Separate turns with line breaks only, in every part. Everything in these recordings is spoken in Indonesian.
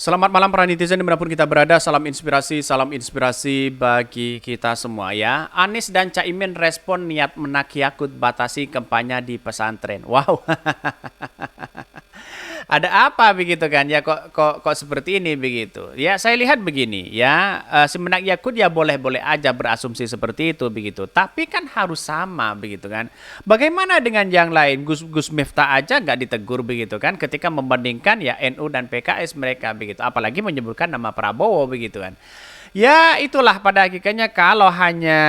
Selamat malam para netizen dimanapun kita berada, salam inspirasi bagi kita semua ya. Anies dan Caimin respon niat menakut batasi kampanye di pesantren. Wow, ada apa begitu kan ya kok seperti ini begitu ya. Saya lihat begini ya, Semenak Yakut ya boleh-boleh aja berasumsi seperti itu begitu, tapi kan harus sama begitu kan. Bagaimana dengan yang lain? Gus Miftah aja nggak ditegur begitu kan ketika membandingkan ya NU dan PKS mereka begitu, apalagi menyebutkan nama Prabowo begitu kan. Ya itulah pada hakikatnya kalau hanya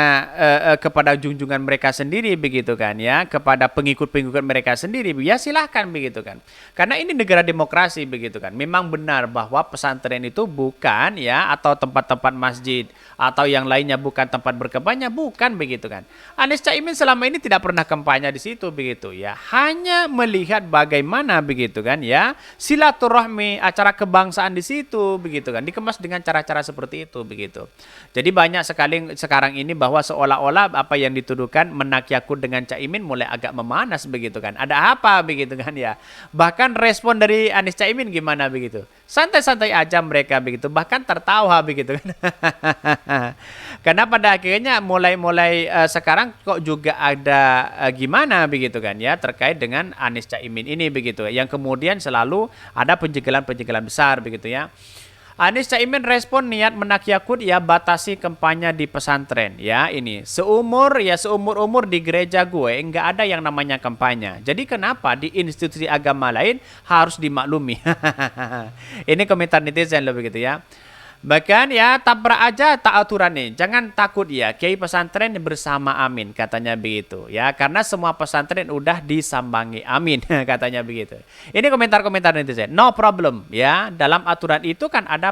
kepada junjungan mereka sendiri begitu kan ya, kepada pengikut-pengikut mereka sendiri ya silahkan begitu kan. Karena ini negara demokrasi begitu kan. Memang benar bahwa pesantren itu bukan ya, atau tempat-tempat masjid atau yang lainnya bukan tempat berkampanye, bukan begitu kan. Anies Caimin selama ini tidak pernah kampanye di situ begitu ya. Hanya melihat bagaimana begitu kan ya, silaturahmi acara kebangsaan di situ begitu kan, dikemas dengan cara-cara seperti itu begitu. Jadi banyak sekali sekarang ini bahwa seolah-olah apa yang dituduhkan menakyakut dengan Caimin mulai agak memanas begitu kan. Ada apa begitu kan ya. Bahkan respon dari Anies Caimin gimana begitu. Santai-santai aja mereka begitu, bahkan tertawa begitu kan. Karena pada akhirnya mulai sekarang kok juga ada gimana begitu kan ya terkait dengan Anies Caimin ini begitu. Yang kemudian selalu ada penjagalan-penjagalan besar begitu ya. Anies Caimin respon niat menakyakut ya batasi kampanye di pesantren ya. Ini seumur-umur di gereja gue nggak ada yang namanya kampanye. Jadi kenapa di institusi agama lain harus dimaklumi? Ini komentar netizen loh begitu ya. Bahkan ya tabrak aja tak aturan nih. Jangan takut ya, kiai pesantren bersama amin katanya begitu ya. Karena semua pesantren udah disambangi amin katanya begitu. Ini komentar-komentar netizen. No problem ya. Dalam aturan itu kan ada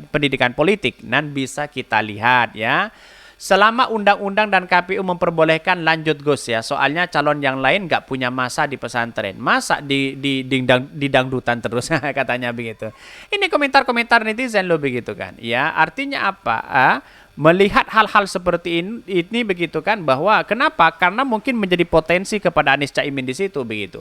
pendidikan politik dan bisa kita lihat ya. Selama undang-undang dan KPU memperbolehkan lanjut Gus ya. Soalnya calon yang lain nggak punya masa di pesantren. Masa di dangdutan terus katanya begitu. Ini komentar-komentar netizen lo begitu kan. Ya, artinya apa? Melihat hal-hal seperti ini begitu kan, bahwa kenapa? Karena mungkin menjadi potensi kepada Anies Caimin di situ begitu.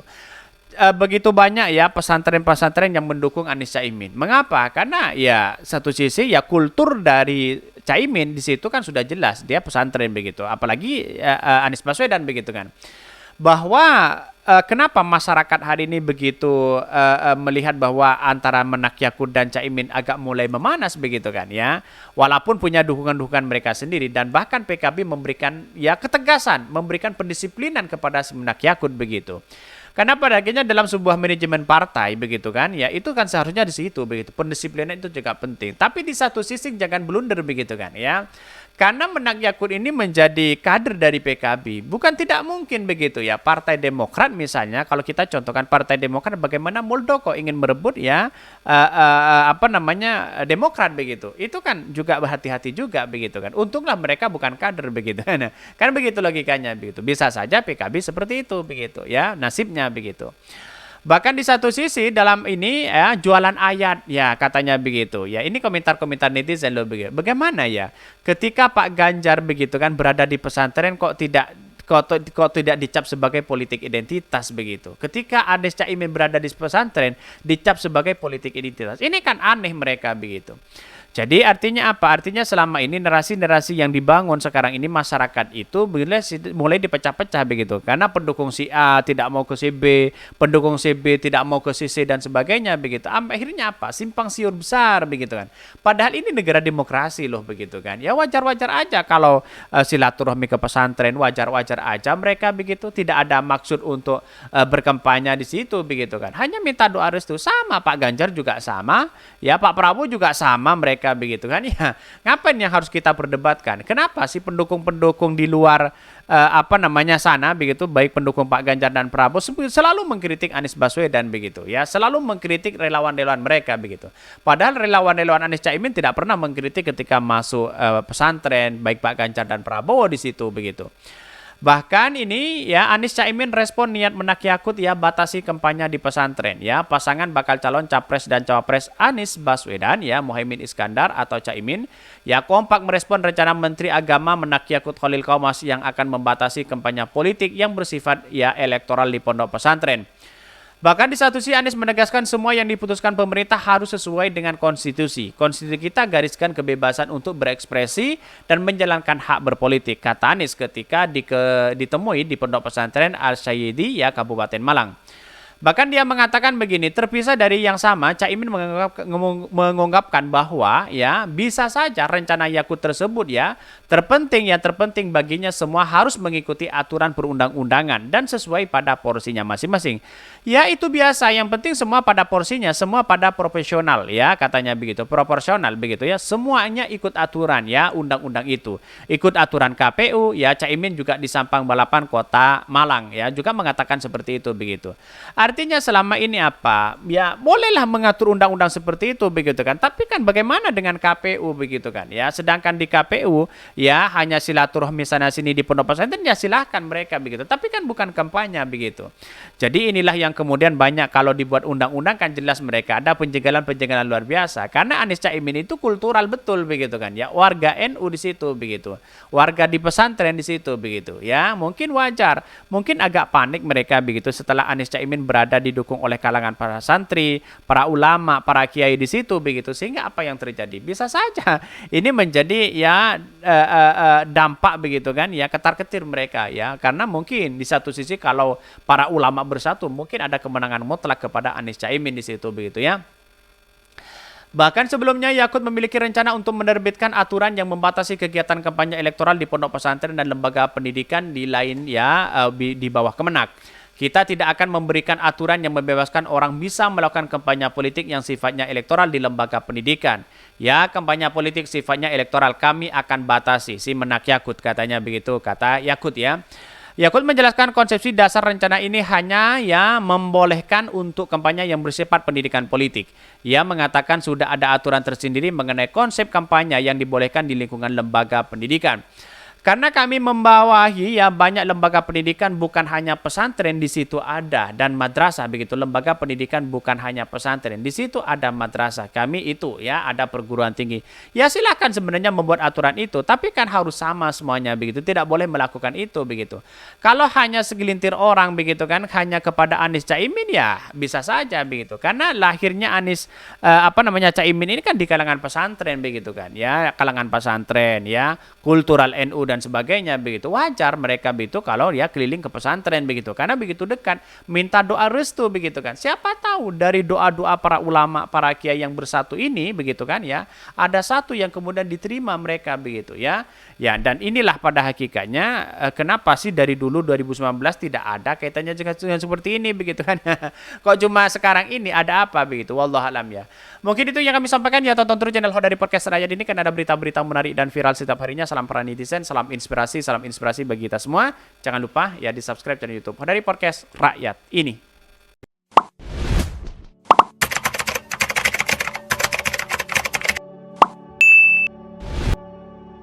Begitu banyak ya pesantren-pesantren yang mendukung Anies Caimin. Mengapa? Karena ya satu sisi ya kultur dari Caimin di situ kan sudah jelas dia pesantren begitu. Apalagi Anies Baswedan begitu kan. Bahwa kenapa masyarakat hari ini begitu melihat bahwa antara Menakyakut dan Caimin agak mulai memanas begitu kan ya. Walaupun punya dukungan-dukungan mereka sendiri, dan bahkan PKB memberikan ya ketegasan, memberikan pendisiplinan kepada Menakyakut begitu. Karena pada akhirnya dalam sebuah manajemen partai begitu kan, ya itu kan seharusnya di situ begitu. Pendisiplinan itu juga penting. Tapi di satu sisi jangan blunder begitu kan ya. Karena Menakyakut ini menjadi kader dari PKB. Bukan tidak mungkin begitu ya. Partai Demokrat misalnya, kalau kita contohkan Partai Demokrat, bagaimana Muldoko ingin merebut ya Demokrat begitu. Itu kan juga berhati-hati juga begitu kan. Untunglah mereka bukan kader begitu. Nah, kan begitu logikanya begitu. Bisa saja PKB seperti itu begitu ya, nasibnya begitu. Bahkan di satu sisi dalam ini ya jualan ayat ya katanya begitu. Ya ini komentar-komentar netizen loh begitu. Bagaimana ya ketika Pak Ganjar begitu kan berada di pesantren kok tidak dicap sebagai politik identitas begitu. Ketika Anies Caimin berada di pesantren dicap sebagai politik identitas. Ini kan aneh mereka begitu. Jadi artinya apa? Artinya selama ini narasi-narasi yang dibangun sekarang ini masyarakat itu mulai dipecah-pecah begitu. Karena pendukung si A tidak mau ke si B, pendukung si B tidak mau ke si C dan sebagainya begitu. Akhirnya apa? Simpang siur besar begitu kan. Padahal ini negara demokrasi loh begitu kan. Ya wajar-wajar aja kalau silaturahmi ke pesantren, wajar-wajar aja mereka begitu. Tidak ada maksud untuk berkampanye di situ begitu kan. Hanya minta doa restu. Sama Pak Ganjar juga sama, ya Pak Prabowo juga sama mereka begitu kan ya. Ngapain yang harus kita perdebatkan? Kenapa sih pendukung-pendukung di luar sana begitu, baik pendukung Pak Ganjar dan Prabowo selalu mengkritik Anies Baswedan begitu ya, selalu mengkritik relawan-relawan mereka begitu. Padahal relawan-relawan Anies Caimin tidak pernah mengkritik ketika masuk pesantren, baik Pak Ganjar dan Prabowo di situ begitu. Bahkan ini ya Anies Caimin respon niat menakyakut ya batasi kampanye di pesantren ya. Pasangan bakal calon capres dan cawapres Anies Baswedan ya, Muhaimin Iskandar atau Caimin ya kompak merespon rencana Menteri Agama Menakyakut Khalil Qomas yang akan membatasi kampanye politik yang bersifat ya elektoral di pondok pesantren. Bahkan di satu sisi Anies menegaskan semua yang diputuskan pemerintah harus sesuai dengan konstitusi. Konstitusi kita gariskan kebebasan untuk berekspresi dan menjalankan hak berpolitik, kata Anies ketika ditemui di Pondok Pesantren Al-Sayyidi ya Kabupaten Malang. Bahkan dia mengatakan begini, terpisah dari yang sama, Caimin mengungkapkan bahwa ya bisa saja rencana Yakut tersebut ya terpenting baginya semua harus mengikuti aturan perundang-undangan dan sesuai pada porsinya masing-masing. Ya itu biasa, yang penting semua pada porsinya, semua pada profesional ya katanya begitu, proporsional begitu ya, semuanya ikut aturan ya undang-undang itu, ikut aturan KPU ya. Caimin juga di Sampang Balapan Kota Malang ya juga mengatakan seperti itu begitu. Artinya selama ini apa? Ya bolehlah mengatur undang-undang seperti itu begitu kan. Tapi kan bagaimana dengan KPU begitu kan ya. Sedangkan di KPU ya hanya silaturahmi sana sini di pondok pesantren ya silahkan mereka begitu. Tapi kan bukan kampanye begitu. Jadi inilah yang kemudian banyak kalau dibuat undang-undang kan jelas mereka ada penjagalan-penjagalan luar biasa. Karena Anies Caimin itu kultural betul begitu kan ya. Warga NU di situ begitu. Warga di pesantren di situ begitu ya. Mungkin wajar, mungkin agak panik mereka begitu setelah Anies Caimin berada didukung oleh kalangan para santri, para ulama, para kiai di situ begitu. Sehingga apa yang terjadi? Bisa saja ini menjadi ya dampak begitu kan ya, ketar-ketir mereka ya. Karena mungkin di satu sisi kalau para ulama bersatu mungkin ada kemenangan mutlak kepada Anies Caimin di situ begitu ya. Bahkan sebelumnya Yakut memiliki rencana untuk menerbitkan aturan yang membatasi kegiatan kampanye elektoral di pondok pesantren dan lembaga pendidikan di lain ya di bawah Kemenak. Kita tidak akan memberikan aturan yang membebaskan orang bisa melakukan kampanye politik yang sifatnya elektoral di lembaga pendidikan. Ya, kampanye politik sifatnya elektoral kami akan batasi. Si Menak Yakut katanya begitu, kata Yakut ya. Yakut menjelaskan konsepsi dasar rencana ini hanya ya membolehkan untuk kampanye yang bersifat pendidikan politik. Ia mengatakan sudah ada aturan tersendiri mengenai konsep kampanye yang dibolehkan di lingkungan lembaga pendidikan. Karena kami membawahi ya banyak lembaga pendidikan, bukan hanya pesantren di situ ada, dan madrasah begitu. Lembaga pendidikan bukan hanya pesantren, di situ ada madrasah. Kami itu ya ada perguruan tinggi. Ya silakan sebenarnya membuat aturan itu, tapi kan harus sama semuanya begitu. Tidak boleh melakukan itu begitu. Kalau hanya segelintir orang begitu kan, hanya kepada Anies Caimin ya bisa saja begitu. Karena lahirnya Anies Caimin ini kan di kalangan pesantren begitu kan ya, kalangan pesantren ya, kultural NU dan sebagainya begitu. Wajar mereka begitu kalau dia keliling ke pesantren begitu, karena begitu dekat minta doa restu begitu kan. Siapa tahu dari doa-doa para ulama, para kiai yang bersatu ini begitu kan ya, ada satu yang kemudian diterima mereka begitu ya. Ya, dan inilah pada hakikatnya kenapa sih dari dulu 2019 tidak ada kaitannya dengan seperti ini begitu kan. Kok cuma sekarang ini ada apa begitu, wallahualam ya. Mungkin itu yang kami sampaikan ya, tonton terus channel Hodari Podcast Rakyat ini kan ada berita-berita menarik dan viral setiap harinya. Salam para netizen, salam inspirasi bagi kita semua. Jangan lupa ya di subscribe channel YouTube Hodari Podcast Rakyat ini.